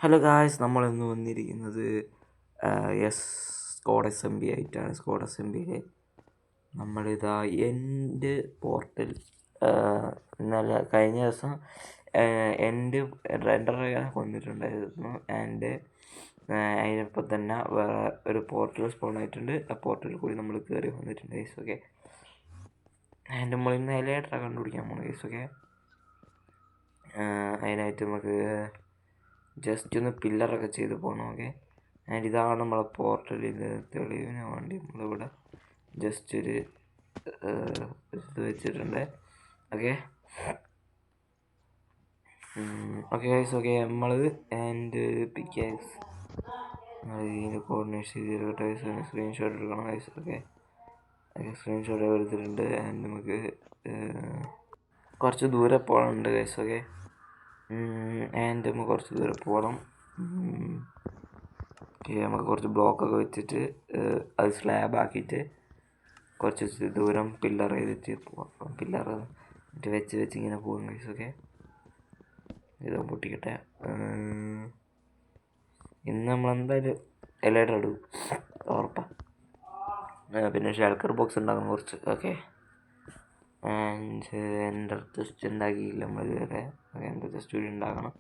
Hello guys, നമ്മളിന്ന് വന്നിരിക്കുന്നത് squad S M B ആയിട്ടാണ്. സ്കോഡ് എസ് എം ബിയിൽ നമ്മളിതാ എൻഡ് പോർട്ടൽ ഇന്നലെ കഴിഞ്ഞ ദിവസം എൻഡ് റെൻഡറെ കൊന്നിട്ടുണ്ടായിരുന്നു. ആൻഡ് അതിനൊപ്പം തന്നെ വേറെ ഒരു പോർട്ടൽ സ്പോൺ ആയിട്ടുണ്ട്. ആ പോർട്ടലിൽ കൂടി നമ്മൾ കയറി വന്നിട്ടുണ്ട് ഗൈസ്. ഓക്കെ, ആൻഡ് നമ്മളിന്ന് എലൈറ്റർ കണ്ടുപിടിക്കാൻ പോകണം ഗൈസ്. ഓക്കെ, അതിനായിട്ട് നമുക്ക് ജസ്റ്റ് ഒന്ന് പില്ലറൊക്കെ ചെയ്ത് പോകണം. ഓക്കെ, ആൻഡ് ഇതാണ് നമ്മളെ പോർട്ടലിൽ തെളിവിന് വേണ്ടി നമ്മളിവിടെ ജസ്റ്റ് ഒരു ഇത് വെച്ചിട്ടുണ്ട്. Okay okay guys. ഓക്കെ, നമ്മൾ ആൻഡ് പിക്കാക്സ് ഇതിൻ്റെ കോർഡിനേഷൻ ചെയ്തിട്ട് സ്ക്രീൻഷോട്ട് എടുക്കണം ഗൈസ്. ഓക്കെ, സ്ക്രീൻഷോട്ട് എടുത്തിട്ടുണ്ട്. ആൻഡ് നമുക്ക് കുറച്ച് ദൂരെ പോകാനുണ്ട് ഗൈസ്. ഓക്കെ, ആൻഡ് നമുക്ക് കുറച്ച് ദൂരെ പോകണം. നമുക്ക് കുറച്ച് ബ്ലോക്കൊക്കെ വെച്ചിട്ട് അത് സ്ലാബ് ആക്കിയിട്ട് കുറച്ച് ദൂരം പില്ലർ ചെയ്തിട്ട് പോകാം. പില്ലർ വെച്ച് ഇങ്ങനെ പോകാം ഗൈസ്. ഓക്കെ, ഇത് പൊട്ടിക്കട്ടെ. ഇന്ന് നമ്മളെന്തായാലും എലൈറ്റർ ഇടും ഉറപ്പാണ്. പിന്നെ ഷെൽക്കർ ബോക്സ് ഉണ്ടാക്കണം കുറച്ച്. ഓക്കെ, ആൻഡ് എൻ്റെ ജസ്റ്റ് ഉണ്ടാക്കിയില്ല നമ്മൾ ഇതുവരെ. എൻ്റെ ജസ്റ്റ് കൂടി ഉണ്ടാക്കണം.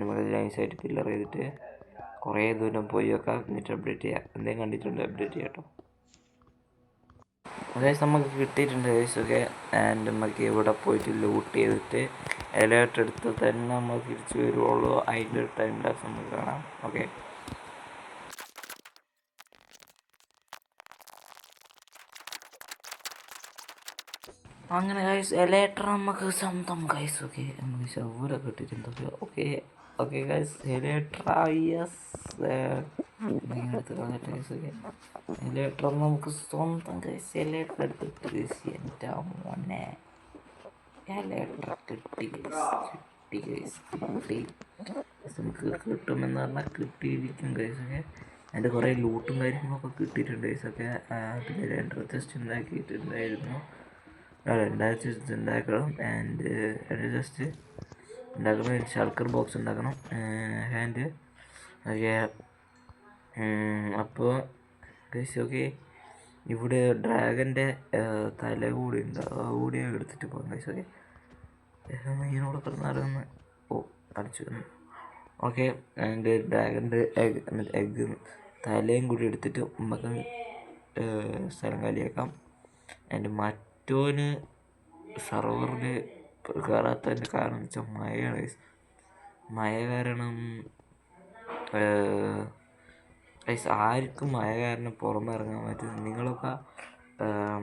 നമുക്ക് നൈസായിട്ട് പില്ലർ ചെയ്തിട്ട് കുറേ ദൂരം പോയി വെക്കാം, എന്നിട്ട് അപ്ഡേറ്റ് ചെയ്യാം. എന്തെങ്കിലും കണ്ടിട്ടുണ്ട് അപ്ഡേറ്റ് ചെയ്യാം കേട്ടോ. അതായത് നമുക്ക് കിട്ടിയിട്ടുണ്ട് ഗൈസ്. ഓക്കെ, ആൻഡ് നമുക്ക് ഇവിടെ പോയിട്ട് ലൂട്ട് ചെയ്തിട്ട് എലൈറ്റർ എടുത്ത് തന്നെ നമ്മൾ തിരിച്ച് വരുവുള്ളൂ. അതിൻ്റെ ഒരു ടൈം ലാപ്സ് നമുക്ക് കാണാം. ഓക്കെ, അങ്ങനെ ഗൈസ് എലൈറ്റർ നമുക്ക് സ്വന്തം ഗൈസ്. ഓക്കെ, നമുക്ക് ശവലൊക്കെ കിട്ടിയിട്ടുണ്ട്. ഓക്കെ ഓക്കെ ഗൈസ്, എലൈറ്റർ എലൈറ്റർ നമുക്ക് സ്വന്തം ഗൈസ്. എലൈറ്റർ എടുത്തിട്ട് ഗൈസ്, എൻ്റെ മോനെ എലൈറ്റർ കിട്ടി ഗൈസ്. നമുക്ക് കിട്ടുമെന്ന് പറഞ്ഞാൽ കിട്ടിയിരിക്കും ഗൈസ്. ഒക്കെ അതിൻ്റെ കുറേ ലൂട്ടും കാര്യങ്ങളൊക്കെ കിട്ടിയിട്ടുണ്ട് ഗൈസ്. ഒക്കെ പിന്നെ 2 ടെസ്റ്റ് ഉണ്ടാക്കിയിട്ടുണ്ടായിരുന്നു. 2 ടെസ്റ്റ് ഉണ്ടാക്കണം. ആൻഡ് ജസ്റ്റ് ഉണ്ടാക്കണം. ഷൾക്കർ ബോക്സ് ഉണ്ടാക്കണം. ആൻഡ് ഓക്കെ, അപ്പോൾ ഗൈസ് ഓക്കെ, ഇവിടെ ഡ്രാഗൻ്റെ തല കൂടി ഉണ്ട്. ആ കൂടി എടുത്തിട്ട് പോകാം ഗൈസ്. ഓക്കെ, ഇതിനോട് കിടന്നാലൊന്ന് അടിച്ചു. ഓക്കെ, ആൻഡ് ഡ്രാഗൻ്റെ എഗ്ഗ് തലയും കൂടി എടുത്തിട്ട് നമുക്ക് സ്ഥലം കാലിയാക്കാം. ആൻഡ് മറ്റോന് സർവറിൽ കയറാത്തതിൻ്റെ കാരണം എന്ന് വെച്ചാൽ മഴയാണ് ഗൈസ്. മഴ കാരണം ഗൈസ് ആർക്കും മഴ കാരണം പുറമെ ഇറങ്ങാൻ പറ്റും. നിങ്ങളൊക്കെ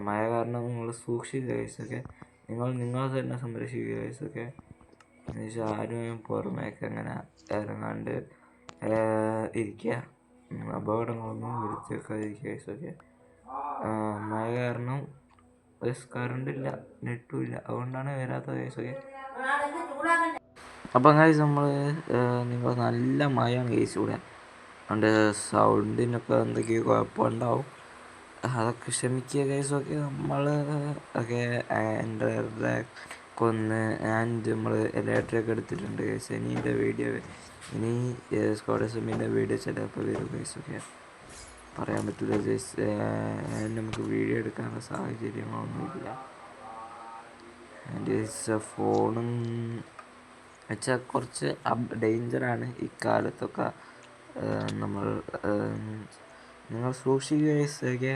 മഴ കാരണം നിങ്ങൾ സൂക്ഷിക്കുക ഗൈസ്. ഒക്കെ നിങ്ങൾ തന്നെ സംരക്ഷിക്കുക ഗൈസ്. ഒക്കെ എന്നുവെച്ചാൽ ആരും പുറമേക്ക് അങ്ങനെ ഇറങ്ങാണ്ട് ഇരിക്കുക. അപകടങ്ങളൊന്നും വിളിച്ചേക്കാതിരിക്കുക ഗൈസ്. ഒക്കെ മഴ കാരണം കറണ്ടില്ല, നെറ്റും ഇല്ല, അതുകൊണ്ടാണ് വരാത്ത ഗൈസ്. ഒക്കെ അപ്പം ഗൈസ് നിങ്ങൾ നല്ല മഴയാണ് ഗൈസ് ഇവിടെ. അതുകൊണ്ട് സൗണ്ടിനൊക്കെ എന്തൊക്കെയോ കുഴപ്പമുണ്ടാവും, അതൊക്കെ ക്ഷമിക്കുക ഗൈസ്. ഒക്കെ നമ്മൾ ഒക്കെ എൻ്റെ കൊന്ന് ആൻഡ് നമ്മൾ എലൈറ്ററൊക്കെ എടുത്തിട്ടുണ്ട് ഗൈസ്. ഇനി സ്ക്വാഡ് എസ് എം ബിൻ്റെ വീഡിയോ ചിലപ്പോൾ വരും ഗൈസ്. ഒക്കെ പറയാൻ പറ്റില്ല ഗൈസ്, നമുക്ക് വീഡിയോ എടുക്കാനുള്ള സാഹചര്യങ്ങളൊന്നുമില്ല. ആൻഡ് ഫോണും വെച്ചാൽ കുറച്ച് ഡേഞ്ചറാണ് ഇക്കാലത്തൊക്കെ. നിങ്ങൾ സൂക്ഷിക്കുക ഗൈസ്. ഓക്കെ,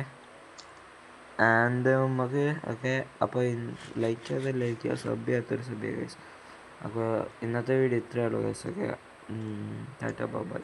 ആൻഡ് നമുക്ക് ഓക്കെ, അപ്പോൾ ലൈക്ക് ചെയ്താൽ ലൈക്ക് ചെയ്യുക, സബ് ചെയ്യാത്തൊരു സബ് ചെയ്യുക ഗൈസ്. അപ്പോൾ ഇന്നത്തെ വീഡിയോ ഇത്രയേ ഉള്ളൂ guys. Okay, Tata bye bye.